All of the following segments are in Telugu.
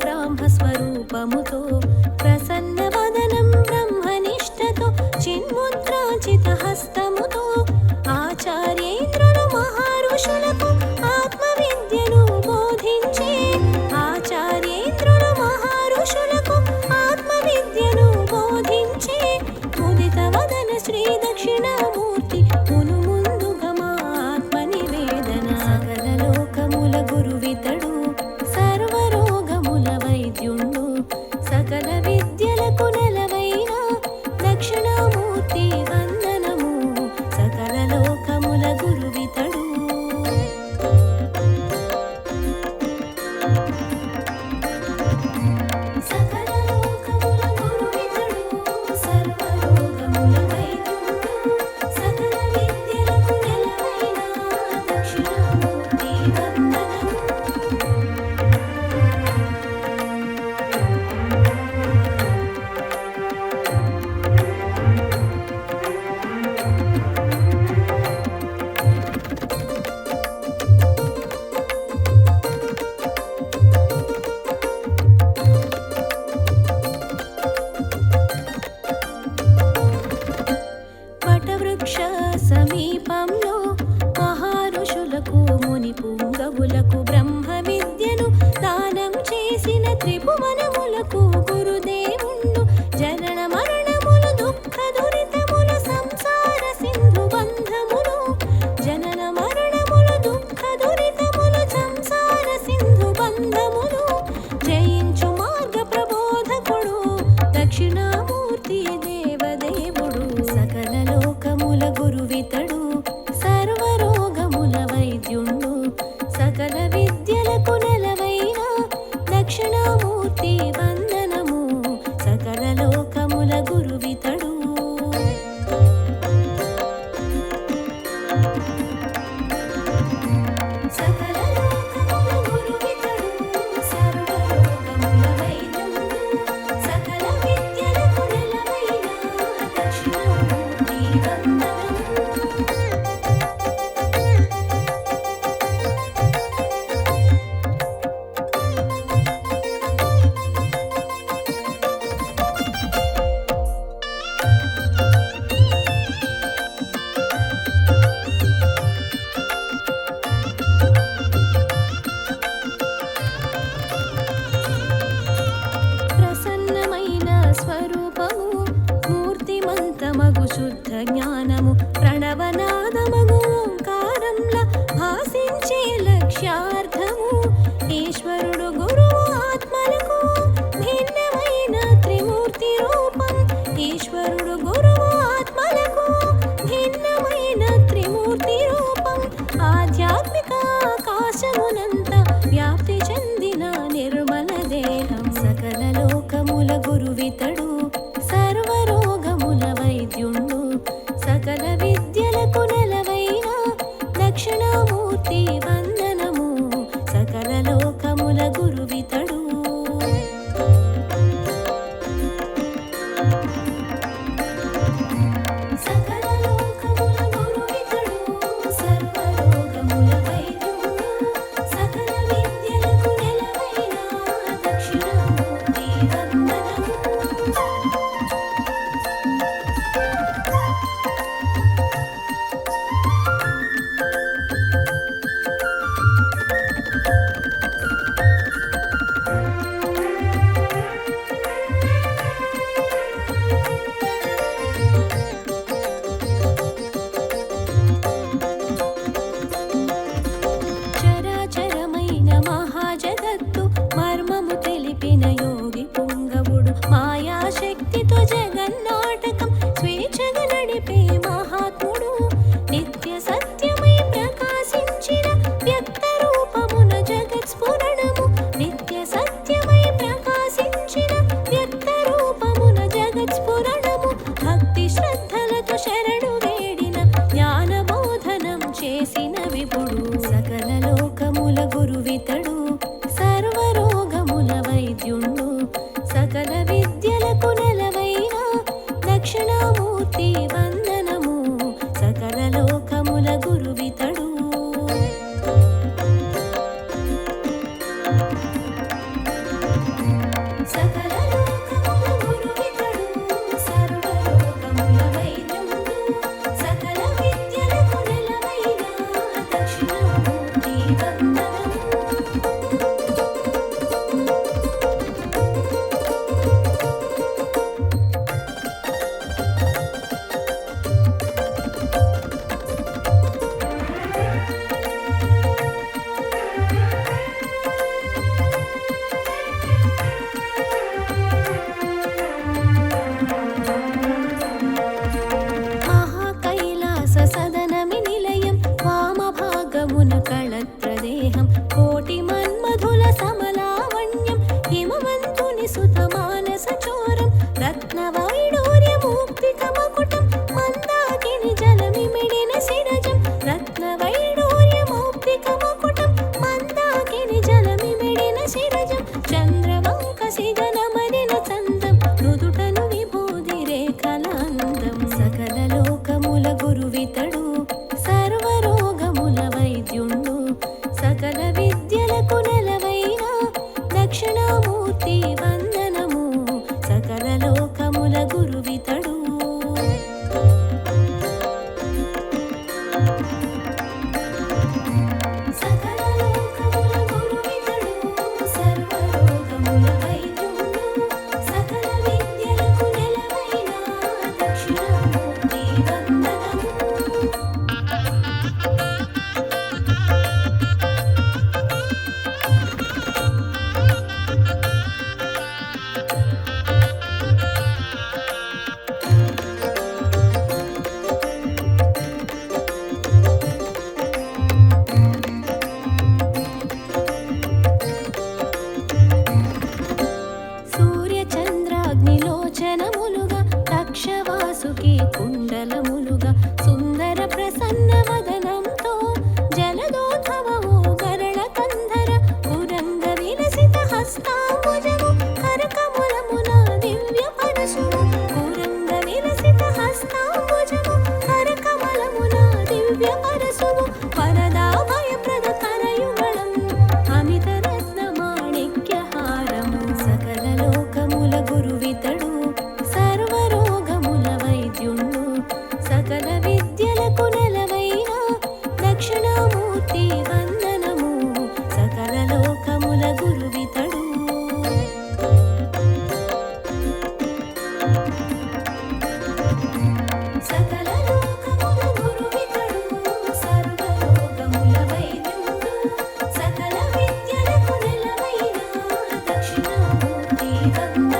బ్రహ్మస్వరూపముతో ప్రసన్న వదనం బ్రహ్మనిష్టతో చిన్ముద్రాచిత హస్తముతో ఆచార్యేంద్రులు మహర్షులకు ఆత్మ విద్యను బోధించే ఆచార్యేంద్రులు మహర్షులకు ఆత్మ విద్యను బోధించే ముదిత వదన శ్రీ దక్షిణామూర్తి మును ముందుగా మా ఆత్మ నివేదన సకల లోకముల గురువితడు సర్వరోగముల వైద్యుండు సకల విద్యలకు నెలవైన దక్షిణామూర్తి వందనము సకల లోకముల గురువితడు సకల లోకముల గురువితడు సర్వరోగముల వైద్యుండు సకల విద్యలకు నెలవైన దక్షిణామూర్తి వందనము వటవృక్ష సమీపంలో మహర్షులకు ముని పుంగవులకు బ్రహ్మ విద్యను దానం చేసిన త్రిభువనములకు గురుదేవుండు జనన మరణములు దుఃఖ దురితములు సంసార సింధు బంధములు జనన మరణములు దుఃఖ దురితములు సంసార సింధు బంధములు జయించు మార్గ ప్రబోధకుడు దక్షిణామూర్తి దేవదేవుడు సకల లోకముల గురువితడు సర్వరోగముల వైద్యుండు సకల విద్యలకు నెలవైన దక్షిణామూర్తి వందనము సకల లోకముల గురువితడు సకల లోకముల గురువితడు సర్వరోగముల వైద్యుండు సకల విద్యలకు నెలవైన దక్షిణామూర్తి వందనము ప్రసన్నమైన స్వరూపము మూర్తిమంతమగు శుద్ధ జ్ఞానము ప్రణవనాదమగు ఓంకారంలా భాసించే లక్ష్యార్థము ఈశ్వరుడు గురువు ఆత్మలకు భిన్నమైన త్రిమూర్తి రూపం ఈశ్వరుడు గురువు ఆత్మలకు భిన్నమైన త్రిమూర్తి రూపం ఆధ్యాత్మిక ఆకాశమునంత వ్యాప్తి చెందిన నిర్మల దేహం సకల లోకముల గురువితడు సర్వరోగముల వైద్యుండు సకల విద్యలకు నెలవైన దక్షిణామూర్తి వందనము సకల లోకముల గురువితడు సకల లోకముల గురువితడు సర్వరోగముల వైద్యుండు సకల విద్యలకు నెలవైన దక్షిణామూర్తి వందనము చరాచరమైన మహాజగత్తు మర్మము తెలిపిన యోగి పుంగవుడు మాయాశక్తితో జగన్నాటకం స్వేచ్ఛగా నడిపే మహాత్ముడు నిత్య సత్యమై ప్రకాశించిన వ్యక్త రూపమున జగత్ స్ఫురణము నిత్య సత్యమై ప్రకాశించిన వ్యక్త రూపమున జగత్ స్ఫురణము భక్తి శ్రద్ధలతో శరణు వేడిన జ్ఞానబోధనం చేసిన విపుడు సకల లోకముల గురువితడు సర్వరోగముల వైద్యుండు సకల విద్యలకు నెలవైన దక్షిణామూర్తి వందనము సకల లోకముల గురువితడు దక్షిణామూర్తి వందనము. సదనమి నిలయం వామభాగమున కళత్రదేహం కోటి మన్మధుల సమలావణ్యం హిమవంతుని సుత మానస చోరం రత్నవైడూర్యమూక్తిక మకుటం మందాకిని జలమిమిడిన శిరజం రత్నవైడూర్యమూక్తిక మకుటం మందాకిని జలమిమిడిన శిరజం చంద్రవంక సిగనమరిన చందం నుదుటను విభూది రేఖల అందం సకల లోకముల గురువితడు సర్వరోగముల వైద్యుండు సకల విద్యలకు నెలవైన దక్షిణామూర్తి వందనము సకల లోకముల గురువితడు. సకల లోకముల గురువితడు సర్వరోగముల వైద్యుండు సకల విద్యలకు నెలవైన దక్షిణామూర్తి వందనము. సూర్యచంద్రాగ్నిలోచనములుగా దక్షవాసుకి కుండలములుగా సుందర ప్రసన్న వదనంతో జలదోద్భవము గరళ కంధర పురంగ విలసిత హస్తాంబుజము కరకములమున దివ్య పరశువు పురంగ విలసిత హస్తాంబుజము కరకమలమున దివ్య పరశువు వరదాభయప్రద కరయుగళం అమిత రత్న మాణిక్యహారము సకల లోకముల గురువితడు సర్వరోగముల వైద్యుండు సకల విద్యలకు నెలవైన దక్షిణామూర్తి వందనము సకల లోకముల గురువితడు. సకల లోకముల గురువితడు సర్వరోగముల వైద్యుండు సకల విద్యలకు నెలవైన దక్షిణామూర్తి వందనము.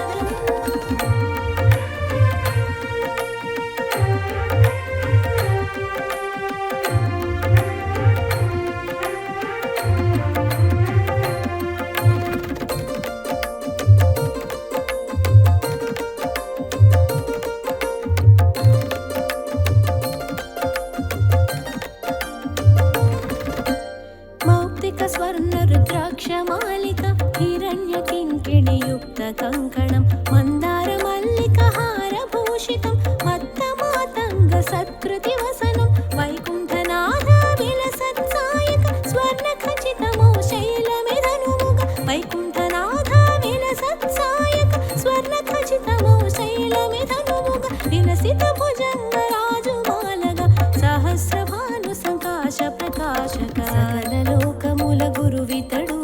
మౌక్తిక స్వర్ణ రుద్రాక్షమాలిక హిరణ్య కింకిణియుక్త కంకణం మందార మల్లిక హారభూషితం మత్తమాతంగ సత్కృతి వసనం వైకుంఠనాథ విలసత్సాయక స్వర్ణ ఖచితమో శైలమిధనుముగ వైకుంఠనాథ విలసత్సాయక స్వర్ణ ఖచితమో శైలమిధనుముగ విలసిత భుజంగ రాజుమాలగ సహస్రభాను సంకాశ ప్రకాశక సకల లోకముల గురువితడు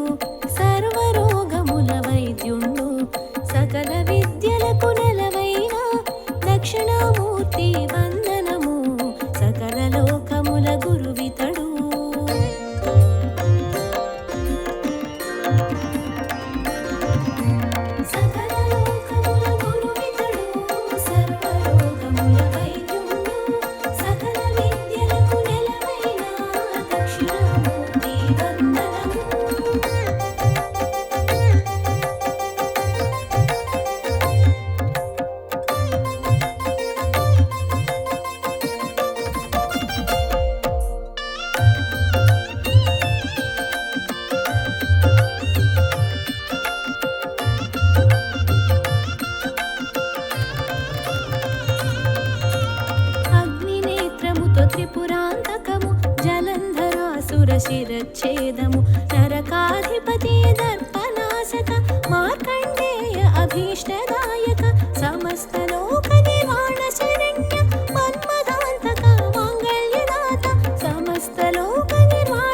సర్వరోగముల వైద్యుండు సకల విద్యలకు నెలవైన దక్షిణామూర్తి వందనము సకల లోకముల గురువితడు. సకల లోకముల గురువితడు సర్వరోగముల వైద్యుండు సకల విద్యలకు నెలవైన దక్షిణామూర్తి వందనము. అగ్నినేత్రముతో త్రిపురాంతకము జలంధరాసుర శిరచ్ఛేదము నరకాధిపతి దర్పనాశక మార్కండేయ అభీష్టదాయక సమస్త లోక నిర్వాణ శరణ్య మన్మదాంతక మాంగళ్యదాత సమస్త లోక నిర్వాణ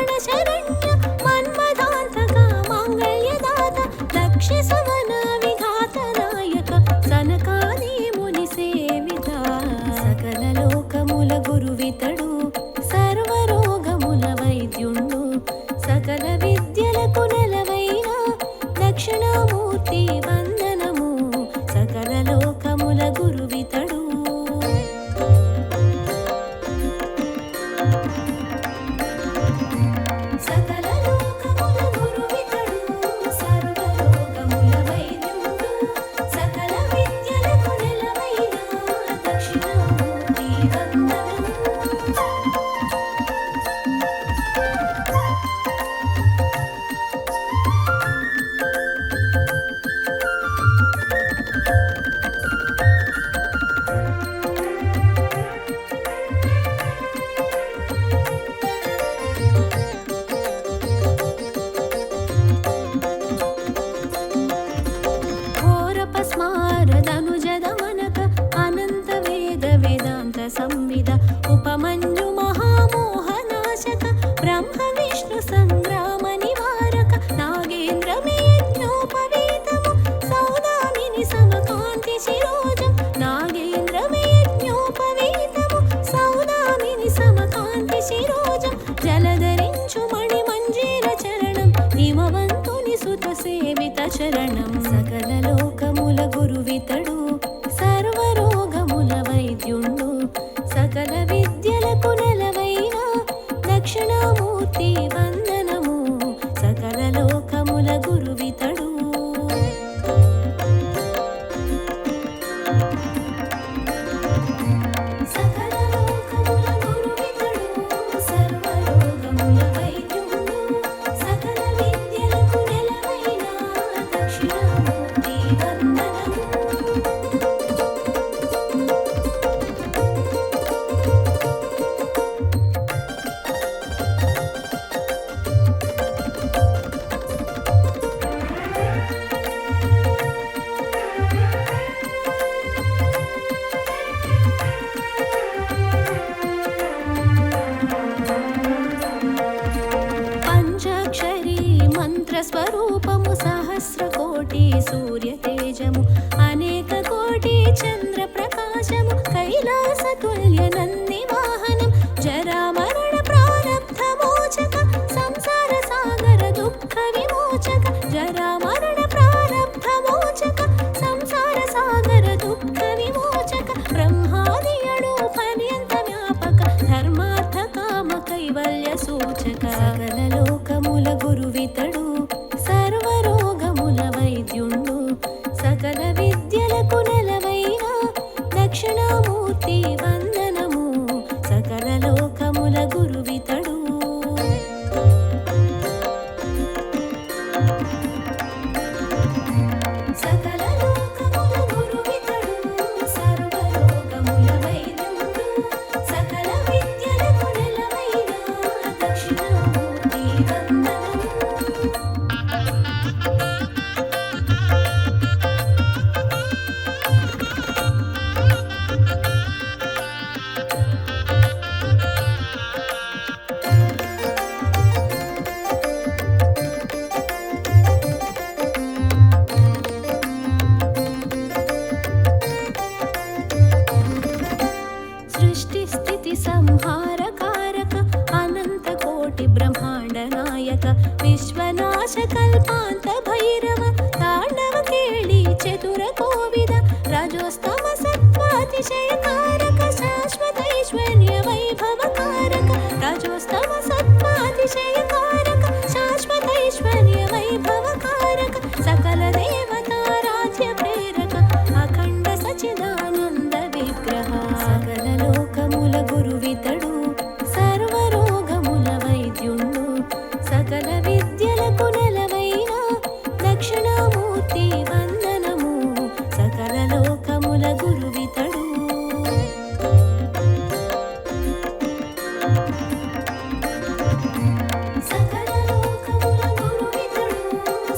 సంగ్రామ నివారక నాగేంద్రమే యజ్ఞోపవీతము సౌదామిని సమకాంతి శిరోజం నాగేంద్రమే యజ్ఞోపవీతము సౌదామిని సమకాంతి శిరోజం జలధరించు మణి మంజీర చరణం హిమవంతుని సుత సేవిత చరణం సకల లోకముల గురువితడు సర్వరోగముల వైద్యుండు సకల విద్యలకు నెలవైన దక్షిణామూర్తి వందనము సకల లోకముల గురువితడు సకల లోకముల గురువితడు సర్వరోగముల వైద్యుండు సకల విద్యలకు నెలవైన దక్షిణామూర్తి వందనము పంచాక్షరీ మంత్రస్వరూపము సహస్రకోటి సూర్యతేజము అనేక కోటి చంద్ర ప్రకాశము కైలాసతుల్య నంది వాహనం జరామరణ ప్రారబ్ధ మోచక సంసార సాగర దుఃఖ విమోచక జరామరణ ప్రారబ్ధ మోచక సంసార సాగర దుఃఖ విమోచక బ్రహ్మాదియడు పర్యంత వ్యాపక ధర్మార్థ కామ కైవల్య సూచక సకల లోకముల గురువితడు సర్వరోగముల వైద్యుండు సకల విద్యలకు నెలవైన దక్షిణామూర్తి వందనము సకల లోకముల గురువితడు సకల లోకముల గురువితడు సర్వరోగముల వైద్యుండు సకల విద్యలకు నెలవైన దక్షిణామూర్తి వందనము సృష్టి స్థితి సంహార కారక అనంత కోటి బ్రహ్మాండ నాయక విశ్వనాశ కల్పాంత భైరవ తాండవ కేళి చతుర కోవిద రజోస్తమ సత్వాతిశయ కారక శాశ్వత ఐశ్వర్య వైభవ కారక రజోస్తమ సత్వాతిశయ కారక శాశ్వత ఐశ్వర్య వైభవ కారక సకల దేవతా రాజ్య ప్రేరక అఖండ సచిదానంద విగ్రహ సకల లోకముల గురువితడు సర్వరోగముల వైద్యుండు సకల విద్యలకు నెలవైన దక్షిణామూర్తి వందనము సకల లోకముల గురువితడు సకల లోకముల గురువితడు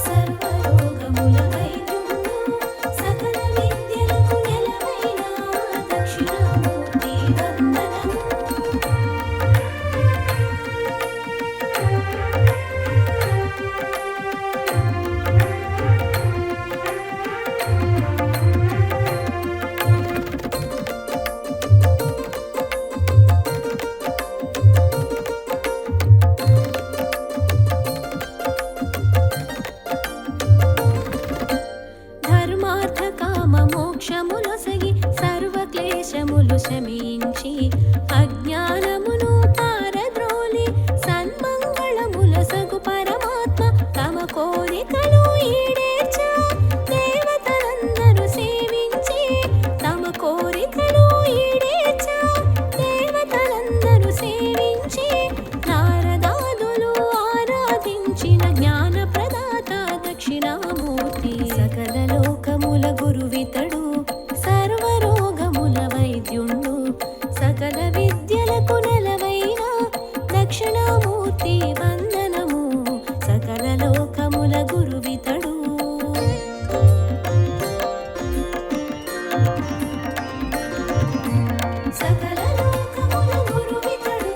సర్వరోగముల వైద్యుండు సకల విద్యలకు నెలవైన దక్షిణామూర్తి వందనము ధర్మార్థ కామ మోక్షములొసగి సర్వ క్లేశములు శమించి అజ్ఞానమును పారద్రోలి సన్మంగళముల సగు పరమాత్మ తమ కోరికలు ఈడేర్చ దేవతలందరూ సేవించి తమ కోరికలు ఈడేర్చ దేవతలందరూ సేవించి నారదాదులు ఆరాధించిన జ్ఞాన ప్రదాత దక్షిణామూర్తి సకల లోకముల గురువితడు సర్వరోగముల వైద్యుండు సకల విద్యలకు నెలవైన దక్షిణామూర్తి వందనము సకల లోకముల గురువితడు సకల లోకముల గురువితడు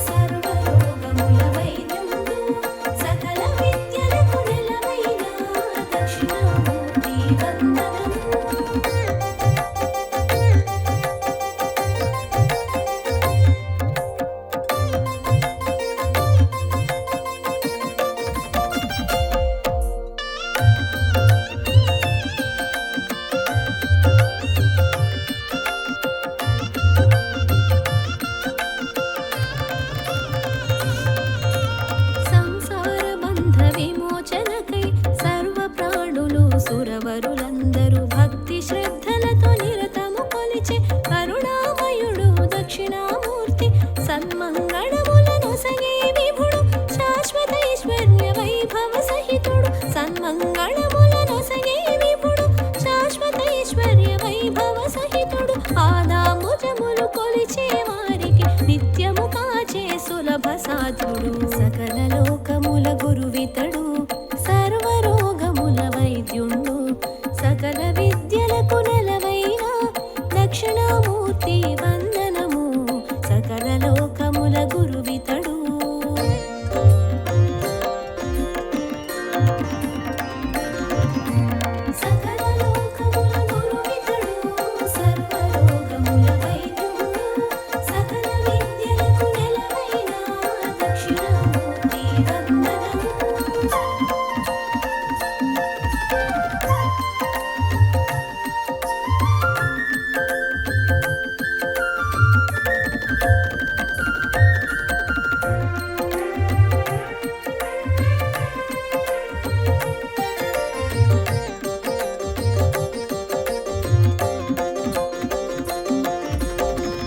సర్వరోగముల వైద్యుండు వరులందరూ భక్తి శ్రద్ధలతో నిరతము కొలిచే కరుణామయుడు దక్షిణామూర్తి సన్మంగళములను సగే విభుడు శాశ్వత ఐశ్వర్య వైభవ సహితుడు సన్మంగళములను సగే విభుడు శాశ్వత ఐశ్వర్య వైభవ సహితుడు పాదాంబుజములు కొలిచే వారికి నిత్యము కాచే సులభ సాధుడు సకల లోకముల గురువితడు సర్వరోగముల వైద్యుండు సకల విద్యలకు నెలవైన దక్షిణామూర్తి వందనము సకల లోకముల గురువితడు సకల లోకముల గురువితడు సర్వరోగముల వైద్యుండు సకల విద్యలకు నెలవైన దక్షిణామూర్తి వందనము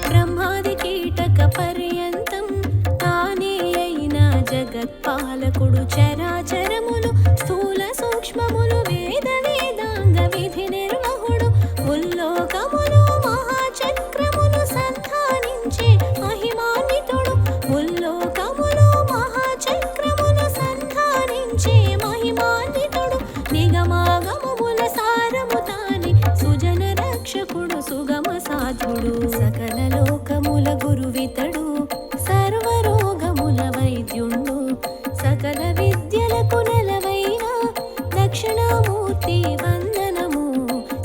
బ్రహ్మాది కీటక పర్యంతం తానే అయిన జగత్పాలకుడు చరాచరములు స్థూల సూక్ష్మములు వేద వేదాంగ విధి నిర్వహుడు ఉల్లోకములు మహాచక్రములు సంధానించే మహిమాన్వితుడు ఉల్లోకములు మహాచక్రములు సంధానించే మహిమాన్వితుడు నిగమాగమముల సారము తాని సుజన రక్షకుడు సుగమ సాధుడు సకల లోకముల గురువితడు సర్వరోగముల వైద్యుండు సకల విద్యలకు నెలవైన దక్షిణామూర్తి వందనము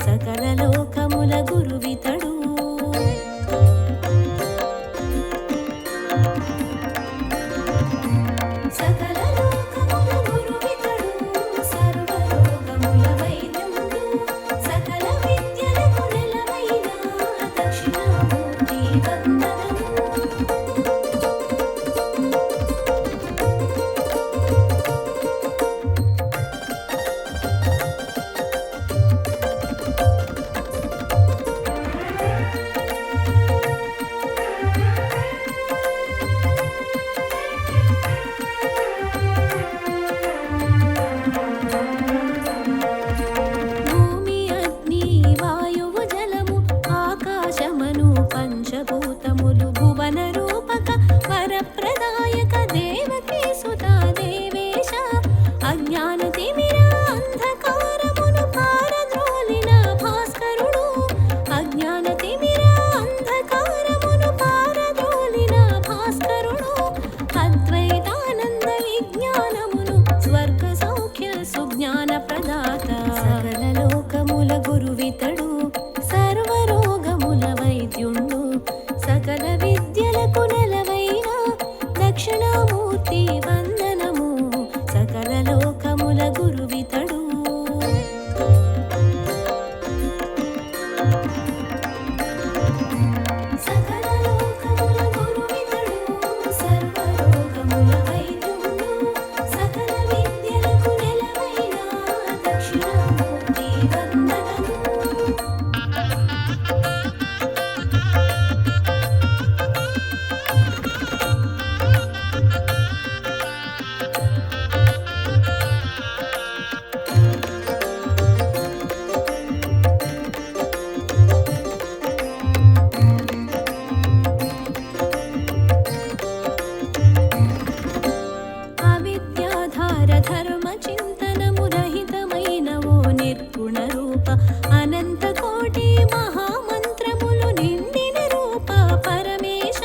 సకల లోకముల గురువితడు సకల లోకముల గురువితడు సర్వరోగముల వైద్యుండు సకల విద్యలకు నెలవైన దక్షిణామూర్తి వందనము భూమి అగ్ని వాయువు జలము ఆకాశమను పంచభూతములు భువన రూపక వరప్రదాయక దేవకీ సుత దేవేశ అజ్ఞాన తిమిర అంధకారమును పారద్రోలిన భాస్కరుడు అజ్ఞాన తిమిర అంధకారమును పారద్రోలిన భాస్కరుడు అద్వైతానంద విజ్ఞానమును స్వర్గ సౌఖ్య సుజ్ఞాన ప్రదాత సకల లోకముల గురువితడు సర్వరోగముల వైద్యుండు సకల విద్యలకు నెలవైన దక్షిణామూర్తి వందనము సకల లోకముల గురువితడు సకల లోకముల గురువితడు సర్వరోగముల వైద్యుండు సకల విద్యలకు నెలవైన దక్షిణామూర్తి వందనము అవిద్యాధార ధర్మ చింతనము రహితమైన ఓ నిర్గుణ రూప అనంత కోటి మహామంత్రములు నిండిన రూప పరమేశ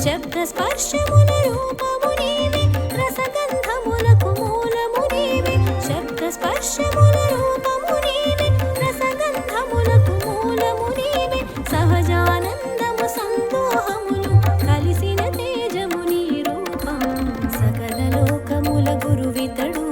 శబ్ద స్పర్శముల రూపము నీవే రసగంధములకు మూలము నీవే శబ్ద స్పర్శముల రూపము నీవే రసగంధములకు మూలము నీవే సహజానందము సందోహములు కలిసిన తేజము నీ రూపం సకల లోకముల గురువితడు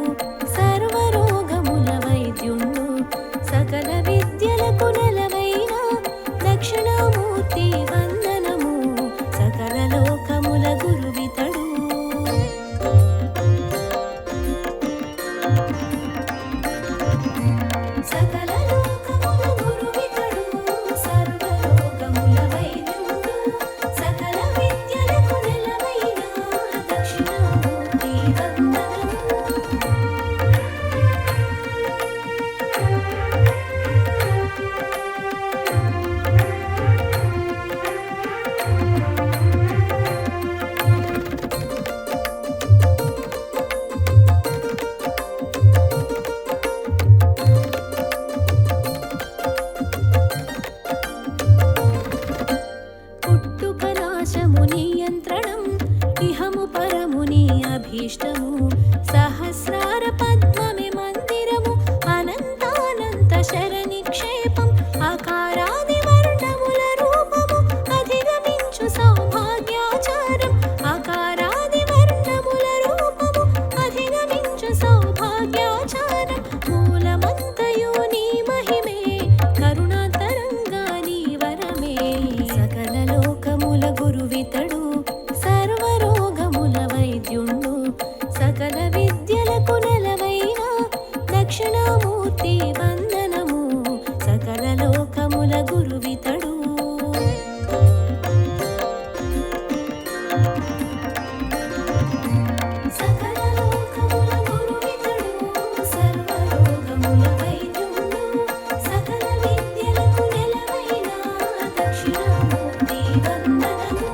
సహస్రార పద్మమే మందిరము అనంతానంత శరనిక్షేపం ఆకారాది వర్ణముల రూపము అధిగమించు సౌభాగ్యాచారం ఆకారాది వర్ణముల రూపము అధిగమించు సౌభాగ్యాచారం మూలమంతయు నీ మహిమే కరుణాతరంగా నీ వరమే సకల లోకముల గురువితడు సర్వరోగముల వైద్యుండు సకల విద్యలకు నెలవైన దక్షిణామూర్తి వందనము సకల లోకముల గురువితడు సకల లోకముల గురువితడు సర్వరోగముల వైద్యుండు సకల విద్యలకు నెలవైన దక్షిణామూర్తి వందనము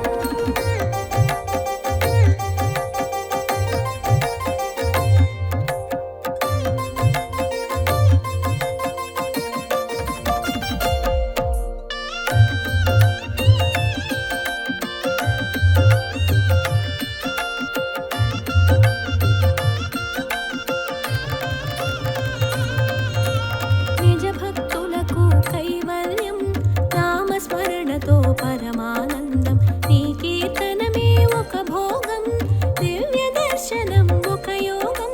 నిజ భక్తులకు కైవల్యం నామస్మరణతో పరమానందం నీ కీర్తనమే ఒక భోగం దివ్య దర్శనం ఒక యోగం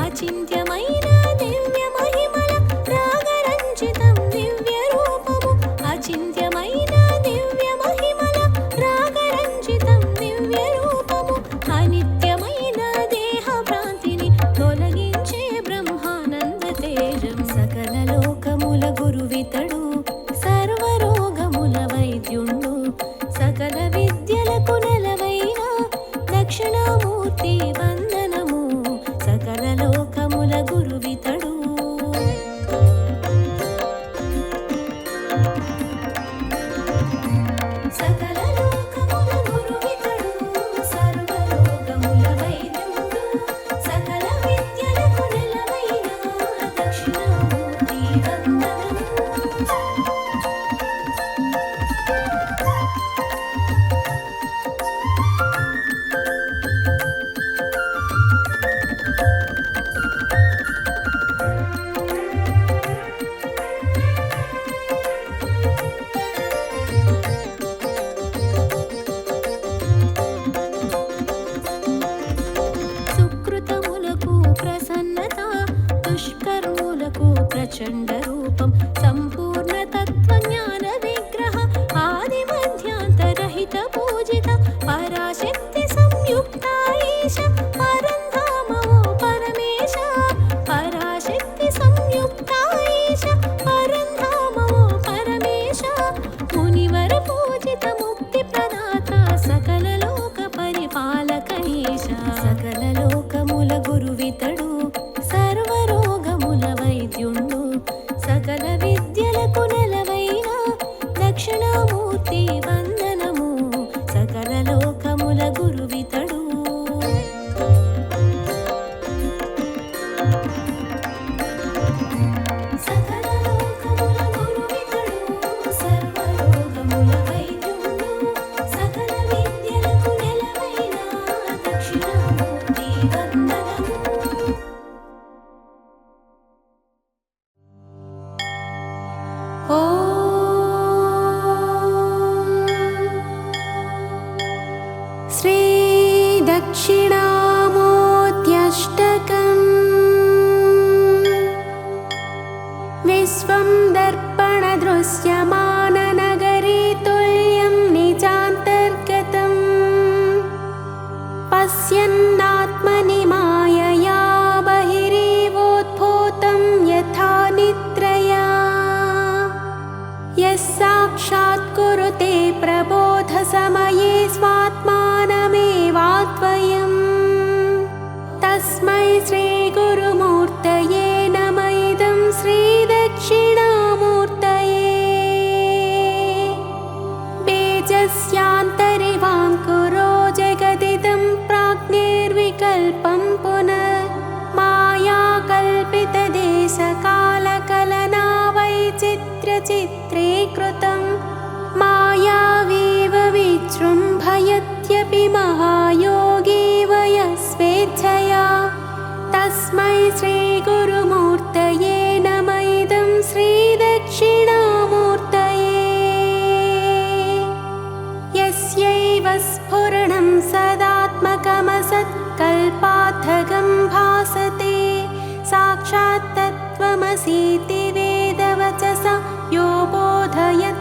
అచింత్యమైన దివ్య మహిమల రాగరంజితం దివ్య రూపము అచింత్యమైన దివ్య మహిమల రాగరంజితం దివ్య రూపము అనిత్యమైన దేహ భ్రాంతిని తొలగించే బ్రహ్మానంద తేజం సకల లోకముల గురువితడు సర్వరోగముల వైద్యుండు సకల విద్యలకు నెలవైన దక్షిణామూర్తి వందనము సకల లోకముల గురువితడు సకల లోకముల గురువితడు సర్వరోగముల వైద్యుండు సకల విద్యలకు నెలవైన దక్షిణామూర్తి వందనము సుకృతములకు ప్రసన్నత దుష్కర్ములకు ప్రచండ రూపం సంపూర్ణ తత్వజ్ఞాన విగ్రహ ఆది మధ్యాంతరహిత పూజిత పరాశక్తి సంయుక్త ఈశ పరంధామవో పరమేశ పరాశక్తి సంయుక్త ఈశ పరంధామవో పరమేశ మునివర పూజిత ముక్తి ప్రదాత సకల లోక పరిపాలక ఈశ సకల లోకముల గురువితడు సర్వరోగముల వైద్యుండు సకల విద్యలకు నెలవైన దక్షిణామూర్తి వందనము సకల లోకముల గురువితడు సకల లోకముల గురువితడు సర్వరోగముల వైద్యుండు సకల విద్యలకు నెలవైన దక్షిణామూర్తి వందనము శ్రీ దక్షిణామూర్త్యష్టకం విశ్వం దర్పణ దృశ్యమాన నగరీ తుల్యం నిజాంతర్గతం పశ్యన్నాత్మని మాయయా బహిరేవోద్భూతం యథా నిద్రయా యః సాక్షాత్ కురుతే ప్రబోధ సమయే స్వాత్మానమేవాద్వయం తస్మై శ్రీ గురుమూర్తయే నమ ఇదం శ్రీ దక్షిణామూర్తయే బీజస్యాంతరివాంకురో జగదిదం ప్రాజ్ఞైర్వికల్పం పునః మాయా కల్పిత దేశకాలకలనా వైచిత్ర్యచిత్రీకృతం మాయావీవ విజృంభయత్యపి महायोगी वयः स्वेच्छया तस्मै श्रीगुरुमूर्तये नम इदं श्रीदक्षिणामूर्तये यस्यैव स्फुरणं सदात्मकमसत्कल्पार्थगं भासते साक्षात् तत्त्वमसीति वेदवचसा यो बोधयत्याश्रितान्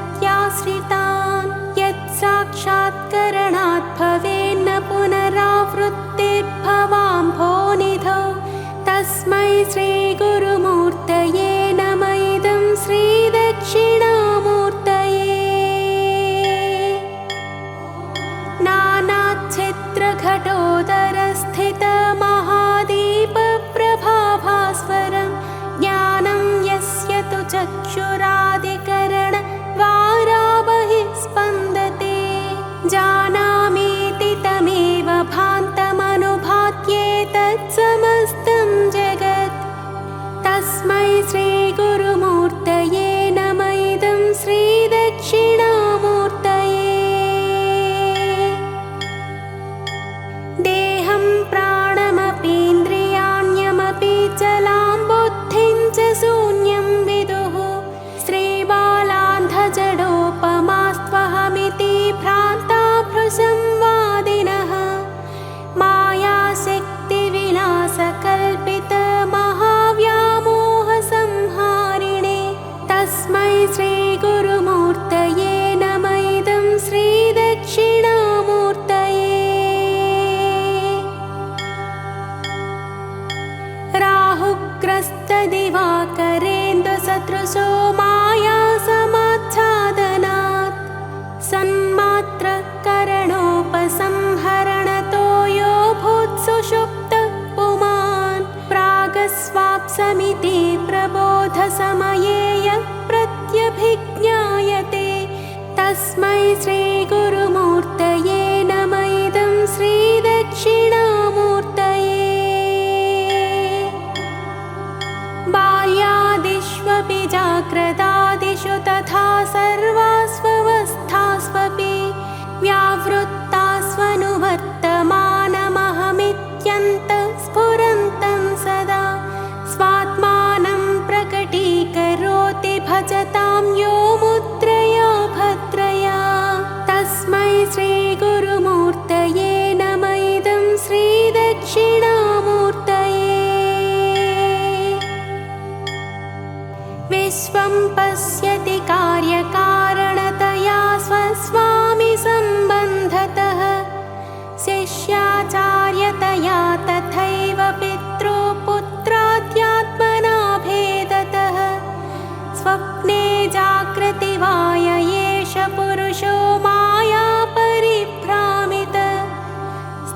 यत्साक्षात्करणात् भवेन्न पुनरावृत्तिर्भवाम्भोनिधौ तस्मै श्रीगुरुमूर्तये नम इदं श्रीदक्षिणामूर्तये नानाच्छिद्रघटोदरस्थितमहादीपप्रभाभास्वरं ज्ञानं यस्य तु चक्षुरादिकरणद्वारा बहिः स्पन्दते जानामीति तमेव भान्तमनुभात्येतत्समस्तं जगत् तस्मै श्रीगुरुमूर्तये नम इदं श्रीदक्षिणामूर्तये देहं प्राणमपीन्द्रियाण्यमपि चलां बुद्धिं च शून्यं विदुः श्रीबालान्धजडोपमास्त्वहमिति भ्रान्ता भृशंवादिनः मायाशक्तिविलासकल्पितमहाव्यामोहसंहारिणे तस्मै श्रीगुरुमूर्तये नम इदं श्रीदक्षिणामूर्तये राहुग्रस्तदिवाकरेन्दुसदृशो मायासमाच्छादनात् सन्मात्रकरणोपसंहरणतो यो भूत्सुषुप्तः पुमान् प्रागस्वाप्समिति प्रबोधसमये यः प्रत्यभिज्ञायते तस्मै श्रीगुरुमूर्तये नम इदं श्रीदक्षिणामूर्तये बाल्यादिष्वपि जाग्रदादिषु तथा सर्वास्वस्थास्वपि व्यावृत्तास्वनुवर्तमानमहमित्यन्तः स्फुरन्तं सदा स्वात्मानं प्रकटीकरोति भजतां यो मुद्रया भद्रया तस्मै श्रीगुरुमूर्तये नम इदं श्रीदक्षिणामूर्तये विश्वं पश्यति कार्यकारणतया स्वस्वामि सम्बन्धतः शिष्याचार्यतया तथैव पितृपुत्राद्यात्मना भेदतः स्वप्ने जागृति वा य एष पुरुषो माया परिभ्रामितः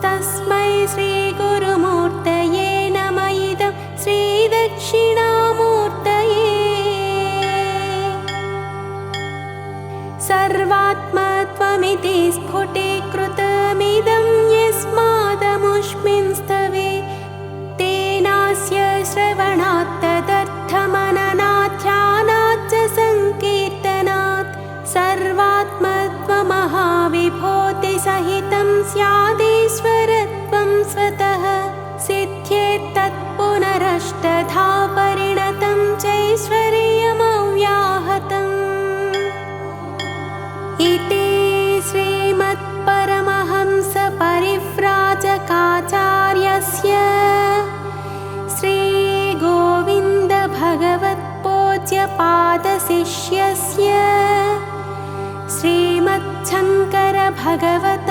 तस्मै श्रीगुरुमूर्तये नम इदं श्रीदक्षिणामूर्तये सर्वात्मत्वमिति स्फुटीकृतमिदं यस्मादमुष्मिन् स्तवे तेनास्य श्रवणात् तदर्थमननाध्यानाच्च सङ्कीर्तनात् सर्वात्मत्वमहाविभूतिसहितं स्यादीश्वरत्वं स्वतः सिद्ध्येत्तत्पुनरष्टधा परिणतं चैश्वर्यमव्याहतम् इति श्रीमत्परमहंसपरिव्राजकाचार्यस्य श्रीगोविन्दभगवत्पूज्यपादशिष्यस्य श्रीमच्छङ्करभगवत